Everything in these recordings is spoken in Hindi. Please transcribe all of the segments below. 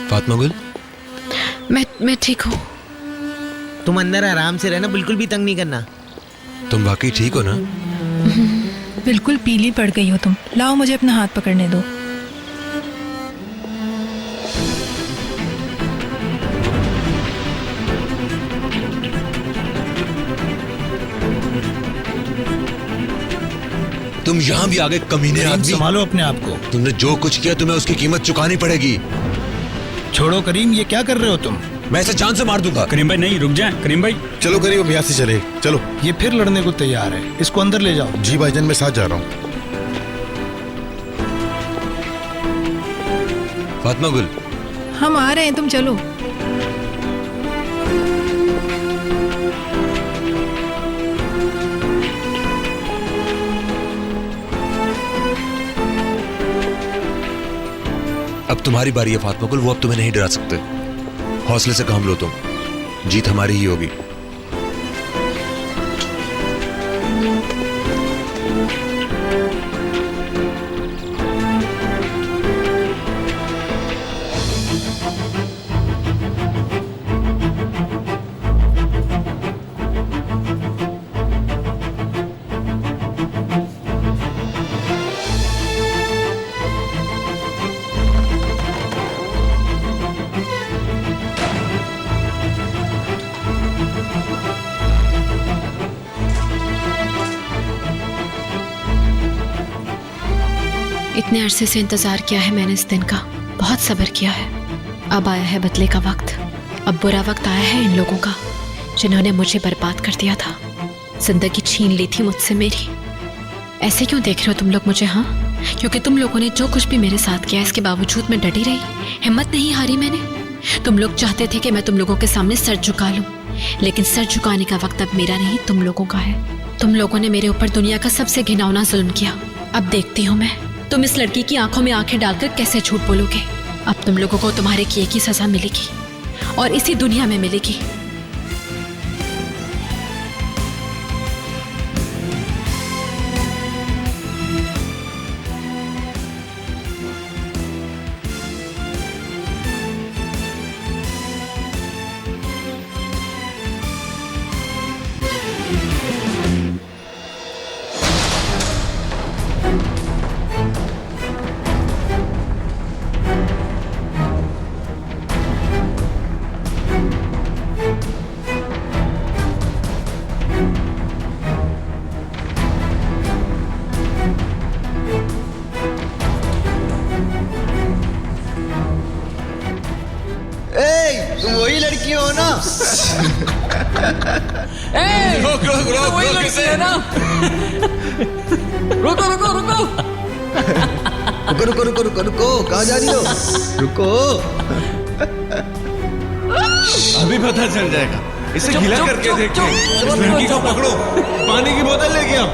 फातिमा गुल, मैं ठीक हूँ। तुम अंदर आराम से रहना, बिल्कुल भी तंग नहीं करना। तुम वाकई ठीक हो ना? बिल्कुल पीली पड़ गई हो तुम। लाओ मुझे अपना हाथ पकड़ने दो। तुम यहाँ भी आगे कमीने आदमी। संभालो अपने आप को। तुमने जो कुछ किया तुम्हें उसकी कीमत चुकानी पड़ेगी। छोड़ो करीम, ये क्या कर रहे हो तुम? मैं इसे जान से मार दूंगा। करीम भाई नहीं, रुक जाएं करीम भाई। चलो करीम, अब यहाँ से चले। चलो। ये फिर लड़ने को तैयार है, इसको अंदर ले जाओ। जी भाईजान, मैं साथ जा रहा हूँ। फातिमा गुल, हम आ रहे हैं, तुम चलो। अब तुम्हारी बारी है फातिमा गुल, वो अब तुम्हें नहीं डरा सकते। हौसले से काम लो तुम, जीत हमारी ही होगी। इतने अरसे से इंतजार किया है मैंने इस दिन का, बहुत सब्र किया है। अब आया है बदले का वक्त। अब बुरा वक्त आया है इन लोगों का जिन्होंने मुझे बर्बाद कर दिया था, जिंदगी छीन ली थी मुझसे मेरी। ऐसे क्यों देख रहे हो तुम लोग मुझे? हाँ, क्योंकि तुम लोगों ने जो कुछ भी मेरे साथ किया, इसके बावजूद मैं डटी रही, हिम्मत नहीं हारी मैंने। तुम लोग चाहते थे कि मैं तुम लोगों के सामने सर झुका लूं, लेकिन सर झुकाने का वक्त अब मेरा नहीं, तुम लोगों का है। तुम लोगों ने मेरे ऊपर दुनिया का सबसे घिनौना जुल्म किया। अब देखती हूँ मैं तुम इस लड़की की आंखों में आंखें डालकर कैसे झूठ बोलोगे। अब तुम लोगों को तुम्हारे किए की सजा मिलेगी, और इसी दुनिया में मिलेगी। तुम वही लड़की हो ना? वही लड़की है ना? रुको रुको रुको रुको रुको रुको रुको रुको, कहाँ जा रही हो? रुको। अभी पता चल जाएगा। इसे गिला करके देखते हैं। इस लड़की को पकड़ो, पानी की बोतल लेके आओ।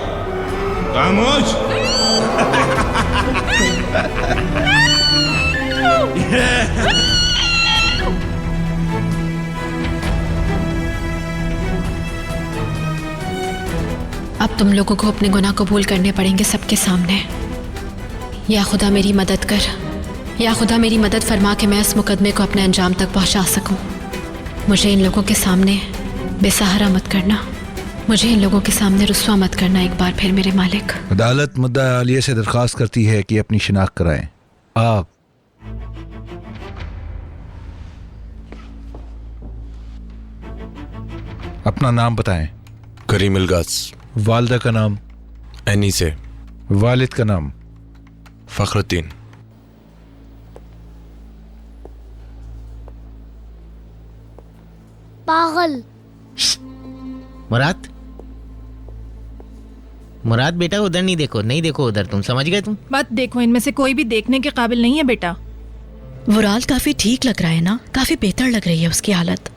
खामोश। अब तुम लोगों को अपने गुनाह कबूल करने पड़ेंगे सबके सामने। या खुदा मेरी मदद कर, या खुदा मेरी मदद फरमा के मैं इस मुकदमे को अपने अंजाम तक पहुंचा सकूं। मुझे इन लोगों के सामने बेसहारा मत करना, मुझे इन लोगों के सामने रुस्वा मत करना एक बार फिर मेरे मालिक। अदालत मुद्दा आलिया से दरख्वास्त करती है कि अपनी शिनाख्त कराएं। आप अपना नाम बताएं। करीम इल्गास। वालिदा का नाम? एनी से। वालिद का नाम? फखरुद्दीन। पागल। मुराद, मुराद बेटा उधर नहीं देखो, नहीं देखो उधर, तुम समझ गए? तुम मत देखो, इनमें से कोई भी देखने के काबिल नहीं है बेटा। वुराल काफी ठीक लग रहा है ना, काफी बेहतर लग रही है उसकी हालत।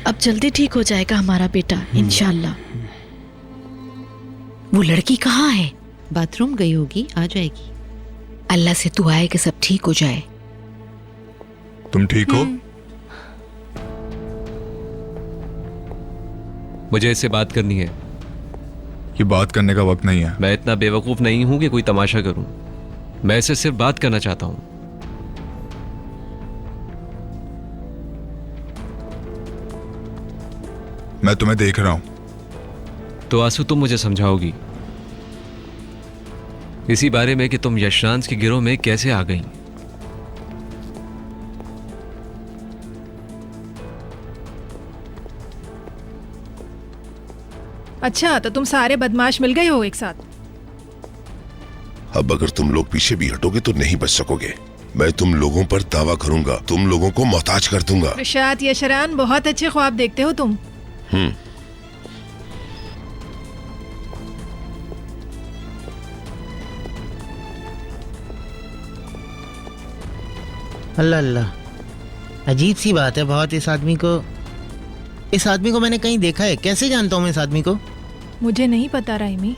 अब जल्दी ठीक हो जाएगा हमारा बेटा इंशाल्लाह। वो लड़की कहाँ है? बाथरूम गई होगी, आ जाएगी। अल्लाह से दुआ है कि सब ठीक हो जाए। तुम ठीक हो? मुझे इससे बात करनी है। ये बात करने का वक्त नहीं है। मैं इतना बेवकूफ नहीं हूं कि कोई तमाशा करूं। मैं इससे सिर्फ बात करना चाहता हूं। मैं तुम्हें देख रहा हूं। तो आंसू तुम मुझे समझाओगी इसी बारे में कि तुम यशरांश के गिरोह में कैसे आ गई। अच्छा, तो तुम सारे बदमाश मिल गए हो एक साथ। अब अगर तुम लोग पीछे भी हटोगे तो नहीं बच सकोगे। मैं तुम लोगों पर दावा करूंगा, तुम लोगों को मोहताज कर दूंगा। रिशात, यशरान, बहुत अच्छे ख्वाब देखते हो तुम। अल्लाह अल्लाह, अजीब सी बात है बहुत। इस आदमी को मैंने कहीं देखा है। कैसे जानता हूँ मैं इस आदमी को? मुझे नहीं पता राइमी।